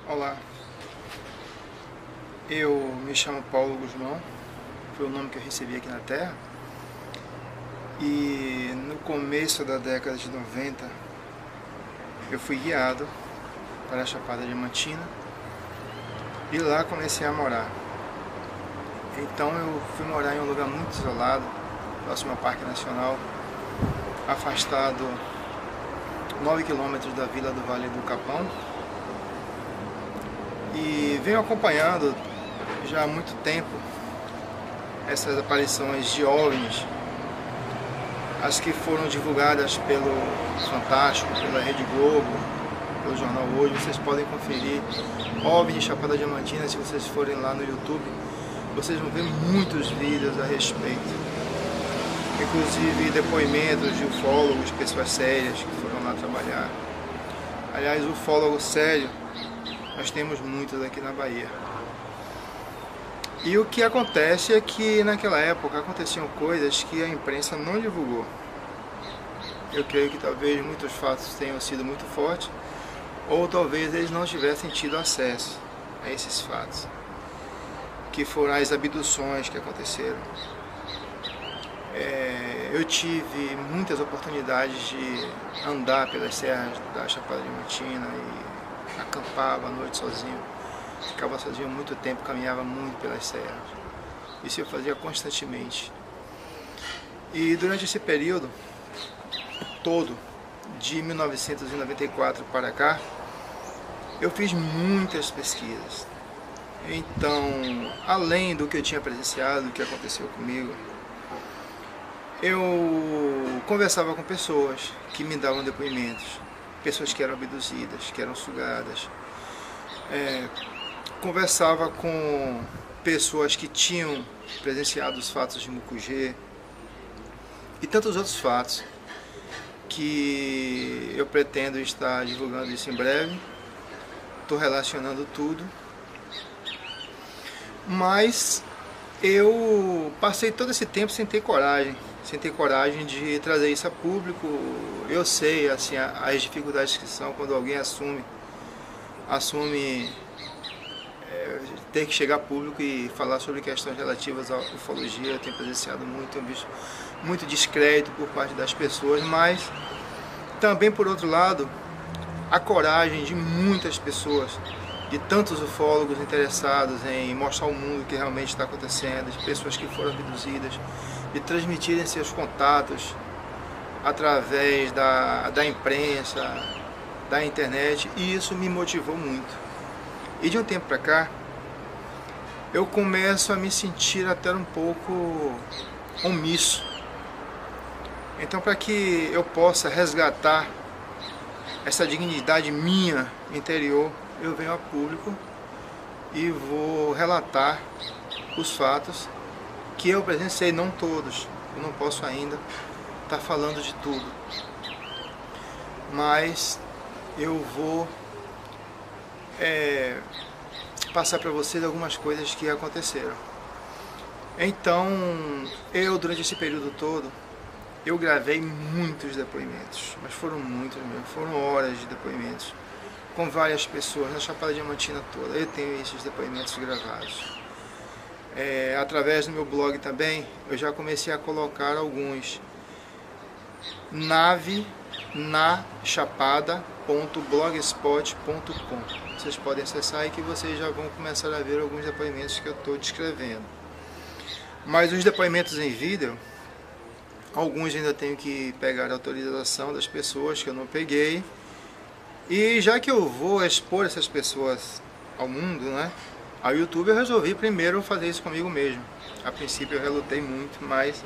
Olá, eu me chamo Paulo Guzmão, foi o nome que eu recebi aqui na Terra, e no começo da década de 90 eu fui guiado para a Chapada Diamantina e lá comecei a morar. Então eu fui morar em um lugar muito isolado, próximo ao Parque Nacional, afastado 9 quilômetros da vila do Vale do Capão, e venho acompanhando já há muito tempo essas aparições de OVNIs, as que foram divulgadas pelo Fantástico, pela Rede Globo, pelo Jornal Hoje. Vocês podem conferir OVNI Chapada Diamantina, se vocês forem lá no YouTube, vocês vão ver muitos vídeos a respeito, inclusive depoimentos de ufólogos, pessoas sérias que foram lá trabalhar. Aliás, ufólogo sério nós temos muitos aqui na Bahia. E o que acontece é que naquela época aconteciam coisas que a imprensa não divulgou. Eu creio que talvez muitos fatos tenham sido muito fortes, ou talvez eles não tivessem tido acesso a esses fatos, que foram as abduções que aconteceram. Eu tive muitas oportunidades de andar pelas serras da Chapada Diamantina e acampava à noite sozinho, ficava sozinho muito tempo, caminhava muito pelas serras. Isso eu fazia constantemente. E durante esse período todo, de 1994 para cá, eu fiz muitas pesquisas. Então, além do que eu tinha presenciado, do que aconteceu comigo, eu conversava com pessoas que me davam depoimentos, pessoas que eram abduzidas, que eram sugadas. Conversava com pessoas que tinham presenciado os fatos de Mucugê e tantos outros fatos que eu pretendo estar divulgando isso em breve. Estou relacionando tudo, mas eu passei todo esse tempo sem ter coragem de trazer isso a público. Eu sei assim, as dificuldades que são quando alguém assume ter que chegar a público e falar sobre questões relativas à ufologia. Eu tenho presenciado muito descrédito por parte das pessoas, mas também, por outro lado, a coragem de muitas pessoas, de tantos ufólogos interessados em mostrar ao mundo o que realmente está acontecendo, de pessoas que foram abduzidas, de transmitirem seus contatos através da imprensa, da internet, e isso me motivou muito. E de um tempo para cá, eu começo a me sentir até um pouco omisso. Então, para que eu possa resgatar essa dignidade minha interior, eu venho a público e vou relatar os fatos que eu presenciei, não todos. Eu não posso ainda estar falando de tudo, mas eu vou passar para vocês algumas coisas que aconteceram. Então, durante esse período todo, eu gravei muitos depoimentos, mas foram muitos mesmo, foram horas de depoimentos, com várias pessoas na Chapada Diamantina toda. Eu tenho esses depoimentos gravados. Através do meu blog também, eu já comecei a colocar alguns. navenachapada.blogspot.com. Vocês podem acessar aí que vocês já vão começar a ver alguns depoimentos que eu estou descrevendo. Mas os depoimentos em vídeo, alguns ainda tenho que pegar a autorização das pessoas que eu não peguei. E já que eu vou expor essas pessoas ao mundo, né, ao YouTube, eu resolvi primeiro fazer isso comigo mesmo. A princípio eu relutei muito, mas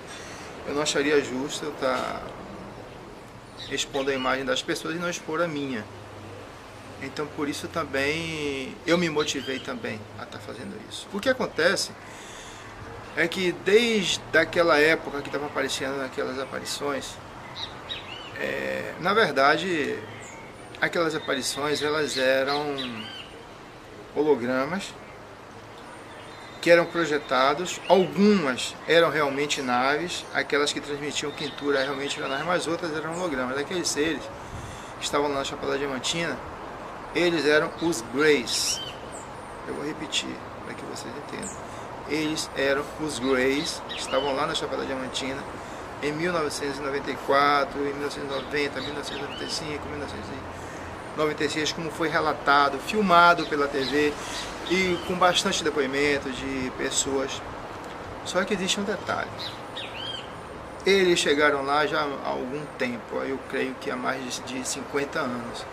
eu não acharia justo eu estar expondo a imagem das pessoas e não expor a minha. Então, por isso também eu me motivei também a estar fazendo isso. O que acontece é que desde aquela época que estava aparecendo aquelas aparições, na verdade, aquelas aparições elas eram hologramas que eram projetados. Algumas eram realmente naves, aquelas que transmitiam quintura realmente eram naves, mas outras eram hologramas. Aqueles seres que estavam lá na Chapada Diamantina Eles eram os Greys. Eu vou repetir para que vocês entendam. Eles eram os Greys, estavam lá na Chapada Diamantina em 1994, em 1990, 1995, 1996, como foi relatado, filmado pela TV e com bastante depoimento de pessoas. Só que existe um detalhe. Eles chegaram lá já há algum tempo, eu creio que há mais de 50 anos.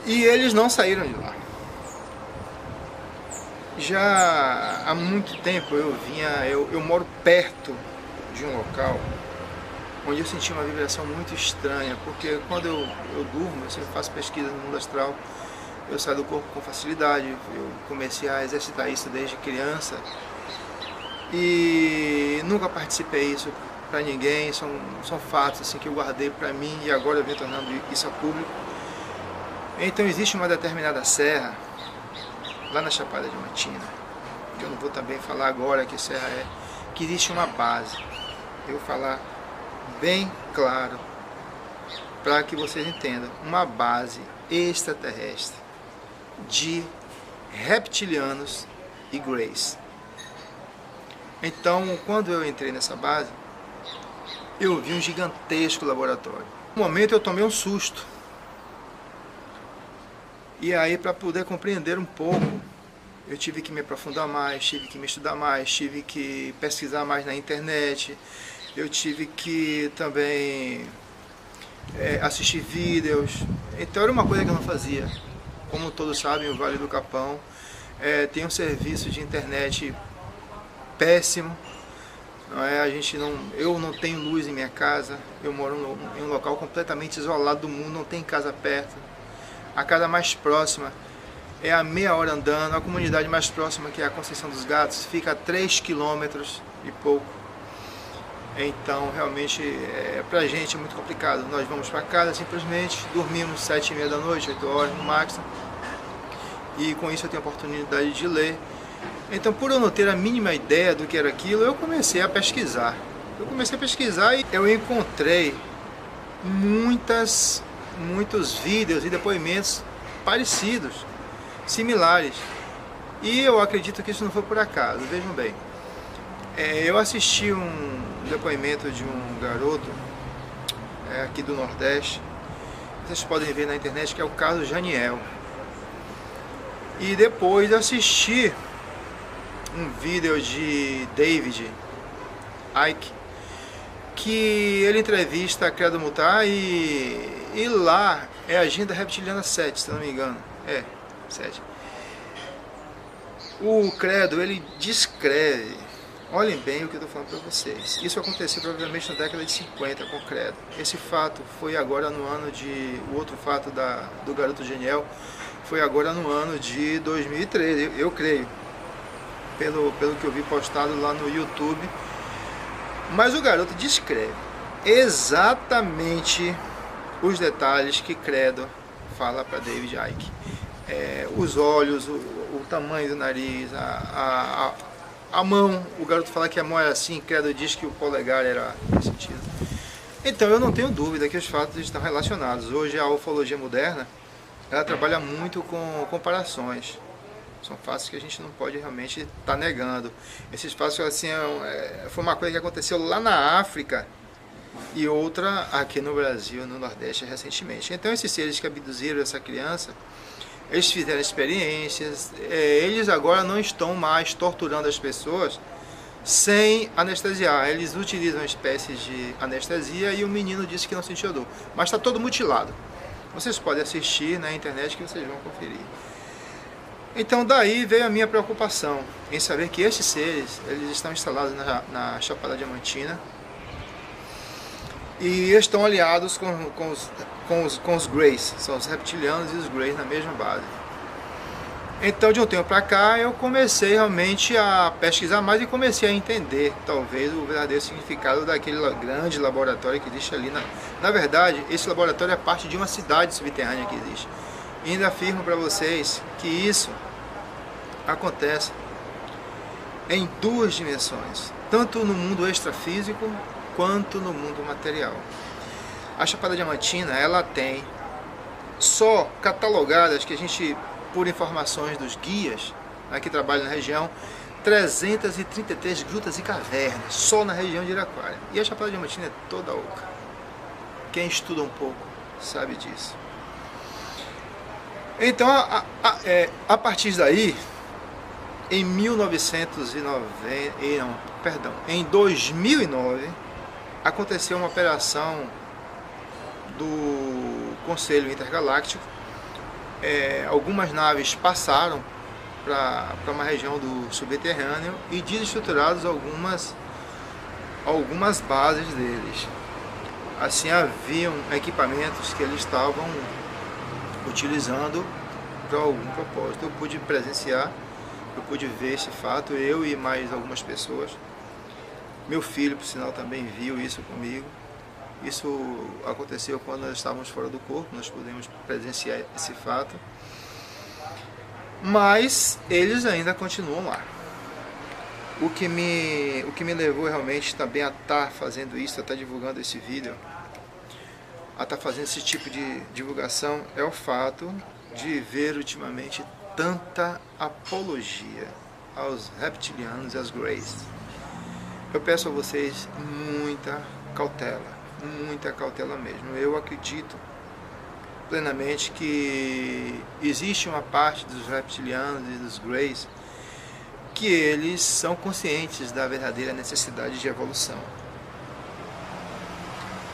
E eles não saíram de lá. Já há muito tempo eu moro perto de um local onde eu senti uma vibração muito estranha, porque quando eu durmo, eu sempre faço pesquisa no mundo astral, eu saio do corpo com facilidade, eu comecei a exercitar isso desde criança e nunca participei isso para ninguém, são fatos assim, que eu guardei para mim e agora eu venho tornando isso a público. Então existe uma determinada serra lá na Chapada Diamantina, que eu não vou também falar agora que serra é, que existe uma base. Eu vou falar bem claro para que vocês entendam, uma base extraterrestre de reptilianos e greys. Então, quando eu entrei nessa base, eu vi um gigantesco laboratório. No momento eu tomei um susto. E aí, para poder compreender um pouco, eu tive que me aprofundar mais, tive que me estudar mais, tive que pesquisar mais na internet, eu tive que também assistir vídeos. Então era uma coisa que eu não fazia. Como todos sabem, o Vale do Capão tem um serviço de internet péssimo. Eu não tenho luz em minha casa, eu moro em um local completamente isolado do mundo, não tem casa perto. A casa mais próxima é a meia hora andando, a comunidade mais próxima, que é a Conceição dos Gatos, fica a 3 quilômetros e pouco. Então realmente pra gente é muito complicado. Nós vamos para casa simplesmente, dormimos 7h30 da noite, 8 horas no máximo, e com isso eu tenho a oportunidade de ler. Então, por eu não ter a mínima ideia do que era aquilo, eu comecei a pesquisar. E eu encontrei muitos vídeos e depoimentos parecidos, similares. E eu acredito que isso não foi por acaso. Vejam bem, eu assisti um depoimento de um garoto aqui do Nordeste, vocês podem ver na internet, que é o caso Janiel. E depois assisti um vídeo de David Icke, que ele entrevista a Credo Mutar, e lá é a Agenda Reptiliana 7, se não me engano. 7. O Credo, ele descreve, olhem bem o que eu estou falando para vocês. Isso aconteceu provavelmente na década de 50 com o Credo. Esse fato foi agora no ano de... O outro fato do garoto Janiel foi agora no ano de 2013, eu creio. Pelo que eu vi postado lá no YouTube. Mas o garoto descreve exatamente os detalhes que Credo fala para David Icke. Os olhos, o tamanho do nariz, a mão. O garoto fala que a mão era assim, Credo diz que o polegar era nesse sentido. Então eu não tenho dúvida que os fatos estão relacionados. Hoje a ufologia moderna, ela trabalha muito com comparações. São fatos que a gente não pode realmente estar negando. Esses fatos assim, foi uma coisa que aconteceu lá na África e outra aqui no Brasil, no Nordeste, recentemente. Então esses seres que abduziram essa criança, eles fizeram experiências, eles agora não estão mais torturando as pessoas sem anestesiar. Eles utilizam uma espécie de anestesia e o menino disse que não sentiu dor. Mas está todo mutilado. Vocês podem assistir na internet que vocês vão conferir. Então daí veio a minha preocupação em saber que estes seres, eles estão instalados na Chapada Diamantina e estão aliados com os Greys, são os reptilianos e os Greys na mesma base. Então de um tempo para cá eu comecei realmente a pesquisar mais e comecei a entender talvez o verdadeiro significado daquele grande laboratório que existe ali. Na verdade, esse laboratório é parte de uma cidade subterrânea que existe. E ainda afirmo para vocês que isso acontece em duas dimensões, tanto no mundo extrafísico quanto no mundo material. A Chapada Diamantina, ela tem só catalogadas, que a gente, por informações dos guias, né, que trabalham na região, 333 grutas e cavernas, só na região de Iraquara. E a Chapada Diamantina é toda oca. Quem estuda um pouco sabe disso. Então, a partir daí, em 2009, aconteceu uma operação do Conselho Intergaláctico. Algumas naves passaram para uma região do subterrâneo e desestruturados algumas bases deles. Assim, haviam equipamentos que eles estavam utilizando para algum propósito. Eu pude presenciar, eu pude ver esse fato, eu e mais algumas pessoas. Meu filho, por sinal, também viu isso comigo. Isso aconteceu quando nós estávamos fora do corpo, nós pudemos presenciar esse fato. Mas eles ainda continuam lá. O que me levou realmente também a estar fazendo isso, a estar divulgando esse vídeo, a estar fazendo esse tipo de divulgação, é o fato de ver ultimamente tanta apologia aos reptilianos e às Greys. Eu peço a vocês muita cautela mesmo. Eu acredito plenamente que existe uma parte dos reptilianos e dos Greys que eles são conscientes da verdadeira necessidade de evolução.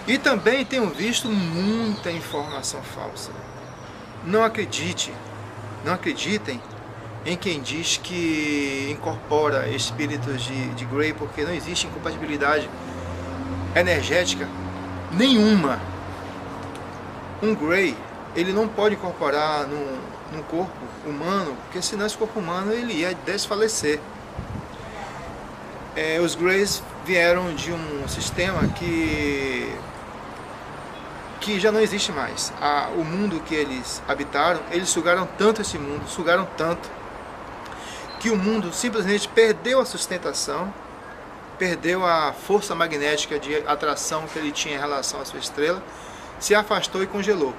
E também tenho visto muita informação falsa. Não acreditem em quem diz que incorpora espíritos de Grey, porque não existe incompatibilidade energética nenhuma. Um Grey, ele não pode incorporar num corpo humano, porque senão esse corpo humano ele ia desfalecer. Os Greys vieram de um sistema que já não existe mais. O mundo que eles habitaram, eles sugaram tanto esse mundo, que o mundo simplesmente perdeu a sustentação, perdeu a força magnética de atração que ele tinha em relação à sua estrela, se afastou e congelou.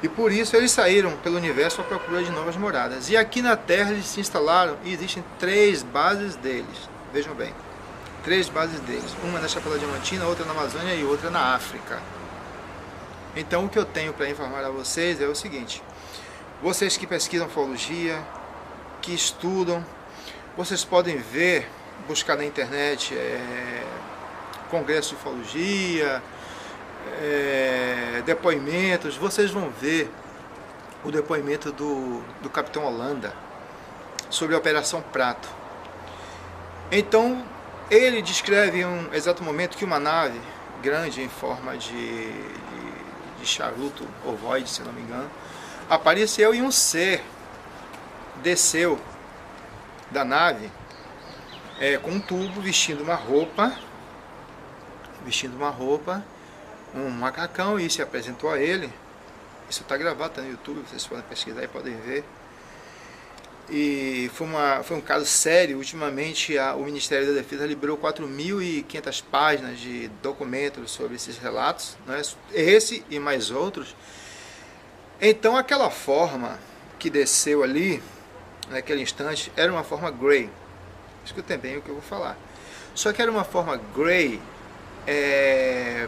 E por isso eles saíram pelo universo à procura de novas moradas. E aqui na Terra eles se instalaram e existem 3 bases deles. Vejam bem, 3 bases deles. Uma na Chapada Diamantina, outra na Amazônia e outra na África. Então o que eu tenho para informar a vocês é o seguinte: vocês que pesquisam ufologia, que estudam, vocês podem ver, buscar na internet congresso de ufologia, depoimentos. Vocês vão ver o depoimento do Capitão Holanda sobre a Operação Prato. Então ele descreve em um exato momento que uma nave grande em forma de charuto ovoide, se não me engano, apareceu e um ser desceu da nave com um tubo, vestindo uma roupa, um macacão, e se apresentou a ele. Isso está gravado, está no YouTube, vocês podem pesquisar e podem ver. E foi um caso sério. Ultimamente o Ministério da Defesa liberou 4.500 páginas de documentos sobre esses relatos, né? Esse e mais outros. Então aquela forma que desceu ali, naquele instante, era uma forma Grey. Escutem bem o que eu vou falar. Só que era uma forma Grey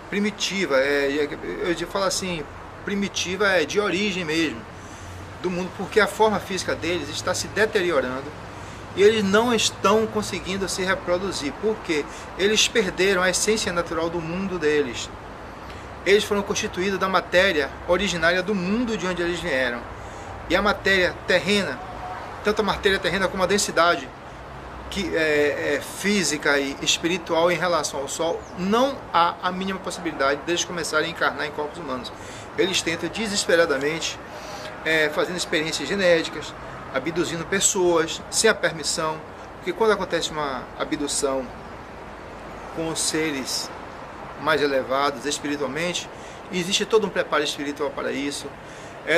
primitiva, eu falo assim, primitiva de origem mesmo do mundo, porque a forma física deles está se deteriorando e eles não estão conseguindo se reproduzir, porque eles perderam a essência natural do mundo deles. Eles foram constituídos da matéria originária do mundo de onde eles vieram, e a matéria terrena, tanto a matéria terrena como a densidade que é física e espiritual em relação ao Sol, não há a mínima possibilidade deles começarem a encarnar em corpos humanos. Eles tentam desesperadamente, fazendo experiências genéticas, abduzindo pessoas sem a permissão, porque quando acontece uma abdução com os seres mais elevados espiritualmente, existe todo um preparo espiritual para isso.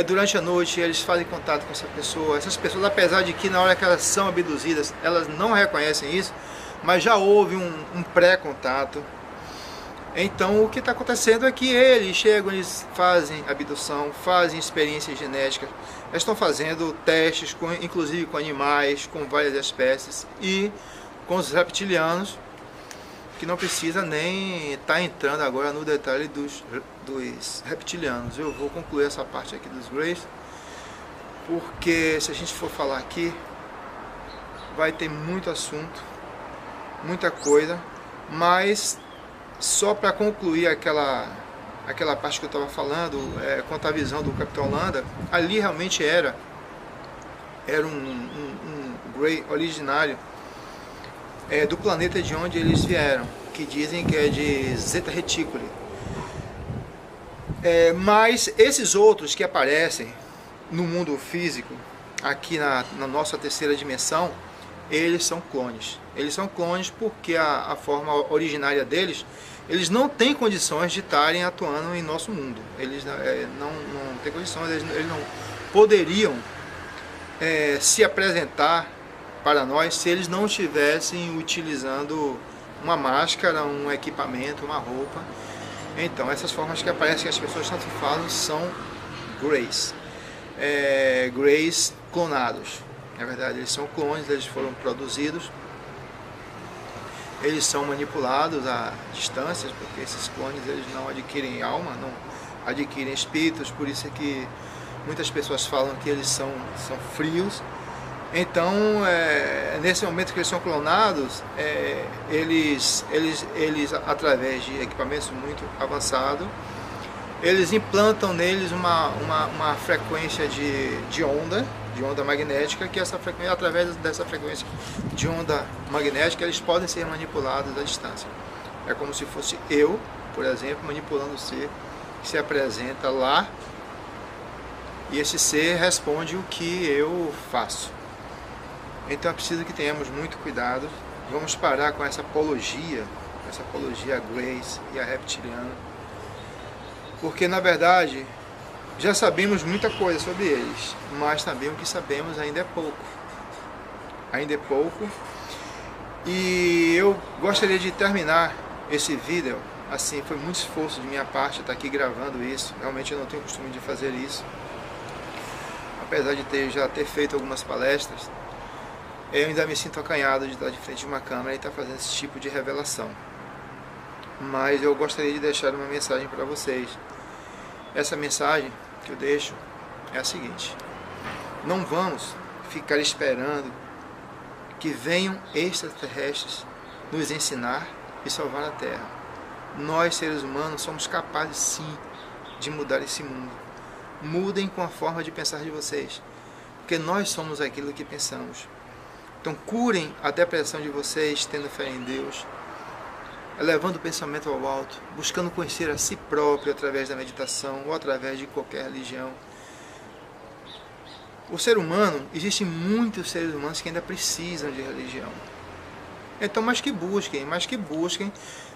Durante a noite eles fazem contato com essas pessoas, apesar de que na hora que elas são abduzidas, elas não reconhecem isso, mas já houve um pré-contato. Então o que está acontecendo é que eles chegam, eles fazem abdução, fazem experiências genéticas, eles estão fazendo testes, inclusive com animais, com várias espécies e com os reptilianos, que não precisa nem estar entrando agora no detalhe dos reptilianos. Eu vou concluir essa parte aqui dos Greys, porque se a gente for falar aqui, vai ter muito assunto, muita coisa, mas só para concluir aquela parte que eu estava falando, quanto à visão do Capitão Landa, ali realmente era um Grey originário do planeta de onde eles vieram, que dizem que é de Zeta Reticuli. Mas esses outros que aparecem no mundo físico, aqui na nossa terceira dimensão, eles são clones. Eles são clones porque a forma originária deles, eles não têm condições de estarem atuando em nosso mundo. Eles não têm condições, eles não poderiam se apresentar para nós se eles não estivessem utilizando uma máscara, um equipamento, uma roupa. Então, essas formas que aparecem que as pessoas tanto falam são Greys. Greys clonados. Na verdade, eles são clones, eles foram produzidos. Eles são manipulados a distâncias, porque esses clones eles não adquirem alma, não adquirem espíritos, por isso é que muitas pessoas falam que eles são frios. Então, nesse momento que eles são clonados, eles através de equipamentos muito avançados, eles implantam neles uma frequência de onda magnética, que essa frequência, através dessa frequência de onda magnética, eles podem ser manipulados à distância. É como se fosse eu, por exemplo, manipulando o ser que se apresenta lá, e esse ser responde o que eu faço. Então é preciso que tenhamos muito cuidado. Vamos parar com essa apologia a Greys e a reptiliana, porque na verdade já sabemos muita coisa sobre eles, mas também o que sabemos ainda é pouco. Ainda é pouco. E eu gostaria de terminar esse vídeo, assim, foi muito esforço de minha parte estar aqui gravando isso. Realmente eu não tenho costume de fazer isso. Apesar de já ter feito algumas palestras, eu ainda me sinto acanhado de estar de frente de uma câmera e estar fazendo esse tipo de revelação. Mas eu gostaria de deixar uma mensagem para vocês. Essa mensagem que eu deixo é a seguinte: não vamos ficar esperando que venham extraterrestres nos ensinar e salvar a Terra. Nós, seres humanos, somos capazes sim de mudar esse mundo. Mudem com a forma de pensar de vocês, porque nós somos aquilo que pensamos. Então curem a depressão de vocês tendo fé em Deus, elevando o pensamento ao alto, buscando conhecer a si próprio através da meditação ou através de qualquer religião. O ser humano, existem muitos seres humanos que ainda precisam de religião. Então, mas que busquem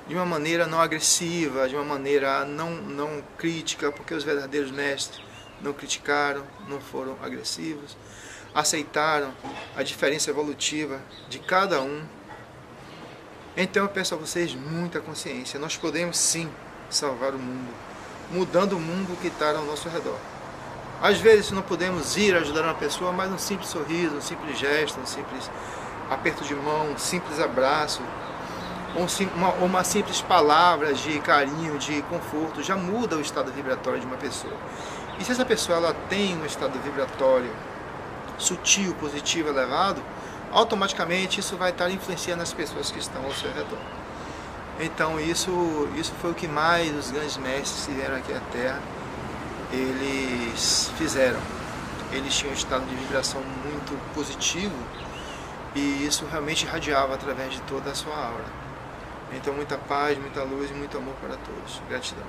de uma maneira não agressiva, de uma maneira não crítica, porque os verdadeiros mestres não criticaram, não foram agressivos, aceitaram a diferença evolutiva de cada um. Então eu peço a vocês muita consciência. Nós podemos sim salvar o mundo, mudando o mundo que está ao nosso redor. Às vezes não podemos ir ajudar uma pessoa, mas um simples sorriso, um simples gesto, um simples aperto de mão, um simples abraço, uma simples palavra de carinho, de conforto, já muda o estado vibratório de uma pessoa. E se essa pessoa ela tem um estado vibratório sutil, positivo, elevado, automaticamente isso vai estar influenciando as pessoas que estão ao seu redor. Então isso foi o que mais os grandes mestres que vieram aqui à Terra, eles fizeram. Eles tinham um estado de vibração muito positivo e isso realmente irradiava através de toda a sua aura. Então muita paz, muita luz e muito amor para todos. Gratidão.